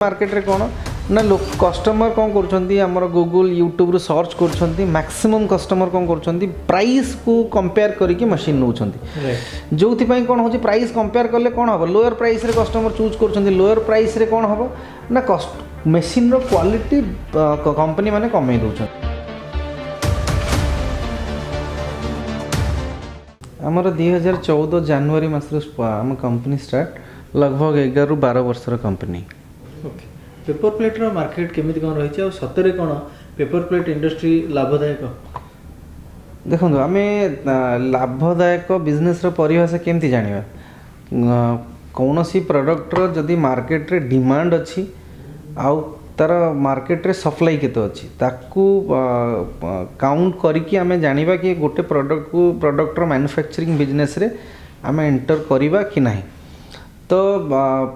Market रे कौन ना लोक कस्टमर कौन कर गूगल यूट्यूब सर्च कर मैक्सिमम कस्टमर कौन कर प्राइस को कंपेयर करके मशीन नौ जो कौन हो प्राइस कंपेयर कले कौन हम लोअर प्राइस रे कस्टमर चूज कर लोअर प्राइस रे कौन हम ना मशीन रो क्वालिटी कंपनी माने कमे दउछन। आमर 2014 जनवरी मास आम कंपनी स्टार्ट लगभग 11 ରୁ 12 वर्षर कंपनी। ओके पेपर प्लेट रो मार्केट केमिति कोन रहिछि आ सतरे कोन पेपर प्लेट इंडस्ट्री लाभदायक देखो आम लाभदायक बिजनेस रो परिभाषा केमती जानिबा कौन सी प्रोडक्ट रो जदि मार्केट रे डिमांड अछि आउ तार मार्केट रे सप्लाई केते अछि ताकू काउंट करिकि आमे जानिबा कि गोटे प्रोडक्ट रो मैन्युफैक्चरिंग बिजनेस रे आमे एंटर करिबा कि नाही। तो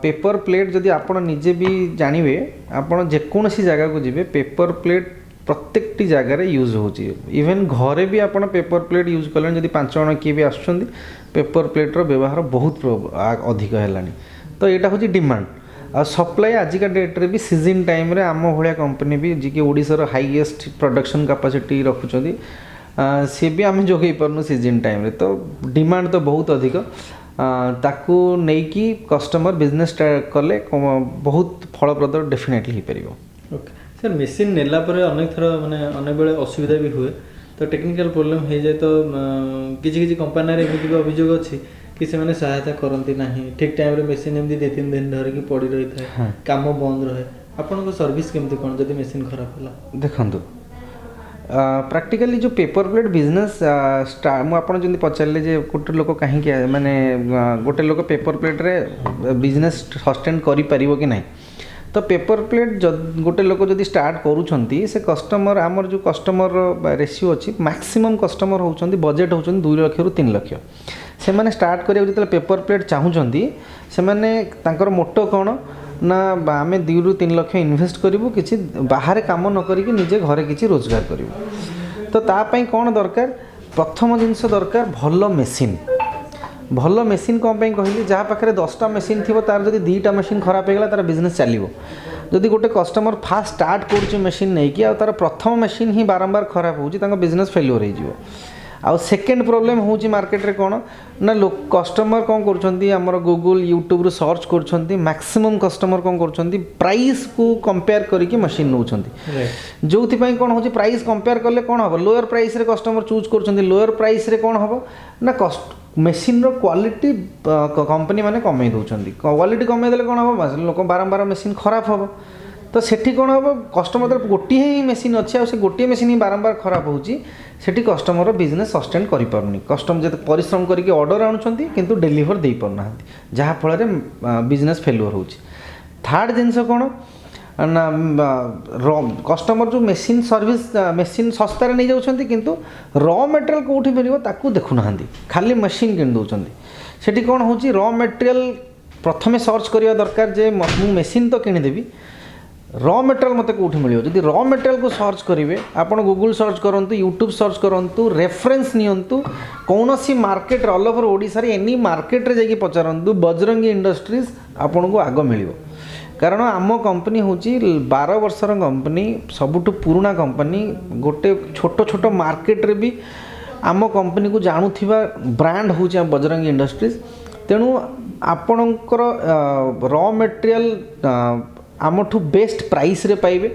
पेपर प्लेट जदि आपण निजे भी जानवे आपण जेकोसी जगह को जीवे पेपर प्लेट प्रत्येक जगार यूज होची इवेन घरे भी आपण पेपर प्लेट यूज कले जदि 5 जण किए भी आसुछंदी पेपर प्लेट रो व्यवहार बहुत अधिक हैलानी। तो यहाँ हूँ डिमांड आ सप्लाई आजिका डेट रे भी सीजन टाइम रे आम भाया कंपनी भी जी ओडिशार हाईएस्ट प्रोडक्शन कैपेसिटी रखुचंदी सी भी आम जोगई पारनु सीजन टाइम रे। तो डिमांड तो बहुत अधिक ताकू नेकी कस्टमर बिजनेस कले बहुत फलप्रद डेफिनेटली हो पारिबो। ओके सर मशीन नेला परे अनेक थर माने अनेक बेले असुविधा भी हुए तो टेक्निकल प्रॉब्लम हो जाए तो किसी किसी कंपनी रे एमिति अभियोग अछि कि से माने सहायता करंती नाही ठीक टाइम रे मशीन एमदी 2-3 दिन धरिकी पड़ी रही था काम बंद रहे आपन को सर्विस केमती कोन जदी मशीन खराब होला देखंतु प्रैक्टिकली जो पेपर प्लेट बिजनेस मुझे जमी पचारे जे गोटे लोक कहीं माने गोटे लोक पेपर प्लेट रे बिजनेस सस्टेन करि परिबो कि नहीं। तो पेपर प्लेट गोटे लोक जदि स्टार्ट करूछंती से कस्टमर आमर जो कस्टमर रेशियो अच्छी मैक्सिमम कस्टमर होउछंती बजेट होउछंती 2 लाख रु 3 लाख से माने स्टार्ट करिया जते पेपर प्लेट चाहूछंती से माने तांकर मोटो कोन ना आम 2 ରୁ 3 लाख इन्वेस्ट करूँ कि बाहर कम न करिक निजे घरे किसी रोजगार करूँ। तो तापाई कौन दरकार प्रथम जिनस दरकार भल मेसीन कौन कहली जहाँ पाखे 10टा मेसीन थी तार जब 2टा मेसीन खराब होगा तार बिजनेस चलो जदि गोटे कस्टमर फास्ट स्टार्ट कर मेसीन नहीं कि तार प्रथम मेसीन ही बारंबार खराब हो बिजनेस फेल्योर हो। आउ सेकेंड प्रोब्लेम होची मार्केट रे कौन ना लोक कस्टमर कौन कर गूगल यूट्यूब सर्च कर मैक्सिमम कस्टमर कौन कर प्राइस को कंपेयर करके मशीन नौ जो कौन हो प्राइस कंपेयर कले कौन हम लोअर प्राइस रे कस्टमर चूज कर लोअर प्राइस रे कौन हम ना मशीन रो क्वालिटी कंपनी माने कमे दउछंदी क्वालिटी कमे देले कौन हम लोक बारंबार मशीन खराब हम। तो सेठी कौन हम कस्टमर गोटे ही मेसीन अच्छे आ गोटे मेसीन ही बारंबार खराब होची सेठी कस्टमर बिजनेस सस्टेन करि पारुनी कस्टमर जते परिश्रम करके ऑर्डर आणुछंती किंतु डिलीवर दे पारुनाहांती जहाँ फल रे बिजनेस फेल्योर होची। थर्ड जिनस कौन ना कस्टमर जो मेसीन सर्विस मेसीन सस्तार नहीं जाउछंती किंतु रॉ मटेरियल कोठी मिलिबो ताकू देखुनाहांती खाली मशीन किन दउछंती सेठी कौन होची रॉ मटेरियल प्रथमे सर्च करिया दरकार जे मु मेसीन तो किनि देबी रॉ मटेरियल मत कौटी मिले जदि रॉ मटेरियल को सर्च करेंगे आप गूगल सर्च करूँ यूट्यूब सर्च करूँ रेफरेंस नियंतु कौन सी मार्केट ऑल ओवर ओडिशा रे एनी मार्केट रे जाके पचारंतु बजरंगी इंडस्ट्रीज आपन को आग मिलिबो कारण आम कंपनी हूँ 12 वर्षर कंपनी सबुठ पुराना कंपनी गोटे छोट छोट मार्केट रे भी आम कंपनी को जानूथिबा ब्रांड हूँ बजरंगी इंडस्ट्रीज तेणु आपणकर रॉ मटेरियल आमठू बेस्ट प्राइस रे पाइबे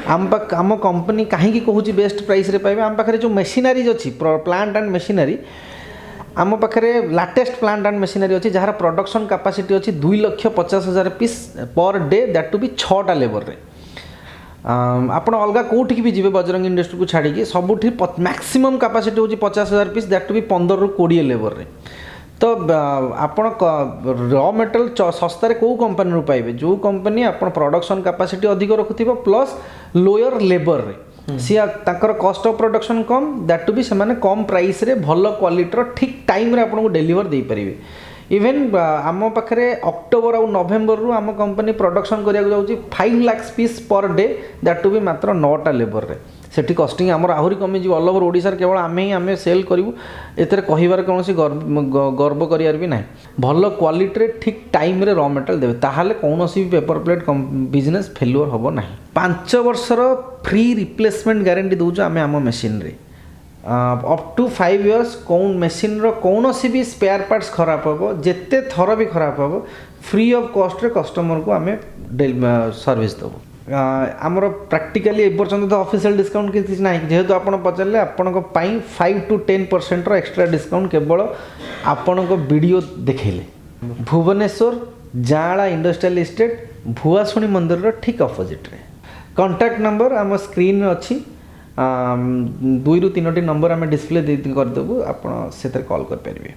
आम कंपनी कहीं कहूँ बेस्ट प्राइस रे पाइबे आम पाखे जो मेसीनारीज अच्छी प्लांट एंड मेसीनारी आम पाखे लाटेस्ट प्लांट एंड मेसीनारी अच्छी जहाँ प्रोडक्शन कैपेसिटी अच्छी 2,50,000 piece per day that too भी 6टा लेबर रे आपण अलग कौटिक भी जी बजरंग इंडस्ट्री को छाड़ी सबुठी मैक्सिमम कैपेसिटी हूँ 50,000 पीस दैट टू भी 15 ରୁ 20 लेबर रे। तो आपण रॉ मटेरियल सस्तार कौ कंपनी रू पाइबे जो कंपनी आप प्रोडक्शन कैपेसिटी अधिक रखुथिबो प्लस लोअर लेबर रे सी ताकर कॉस्ट ऑफ प्रोडक्शन कम दैट टू भी से माने कम प्राइस रे भल क्वालिटी ठीक टाइम रे आपन को डिलीवर दे परिबे। इवेन आम पाखे अक्टोबर और नवेम्बर रू आम कंपनी प्रोडक्शन करिया जाउची 5 lakh piece per day that too भी मात्र 9टा लेबर रे सेठी कस्टिंग आमर आहरी कमिଯିବ ऑल ओवर ओडिशा केवल आमे ही आमे सेल करूँ एतिर कहिबार कौन गर्व करियार भी ना भल क्वालिटी ठीक टाइम रे रॉ मटेरियल देवे ताहाले कौन भी पेपर प्लेट बिजनेस फेल्युअर हम ना 5 वर्षर फ्री रिप्लेसमेंट गारंटी दूचु आमे आम मेसीन रे अप टू 5 इयर्स कौन मेसीन रो कौन भी स्पेयर पार्ट्स खराब हम जिते थर भी खराब हम फ्री ऑफ कॉस्ट रे कस्टमर को आमे सर्विस देव आमर प्राक्टिकली एपर्यंत तो ऑफिशियल डिस्काउंट किसी ना जेहेतु आप पचारे आपण 5 to 10% एक्स्ट्रा डिस्काउंट केवल आपण वीडियो देखले भुवनेश्वर जाँला इंडस्ट्रियल इस्टेट भुआशुणी मंदिर ठीक अपोजिट रे कांटेक्ट नंबर आम स्क्रीन अच्छी 2 ରୁ 3ଟି नंबर आम डिस्प्ले करदेबू आप कॉल कर पारे।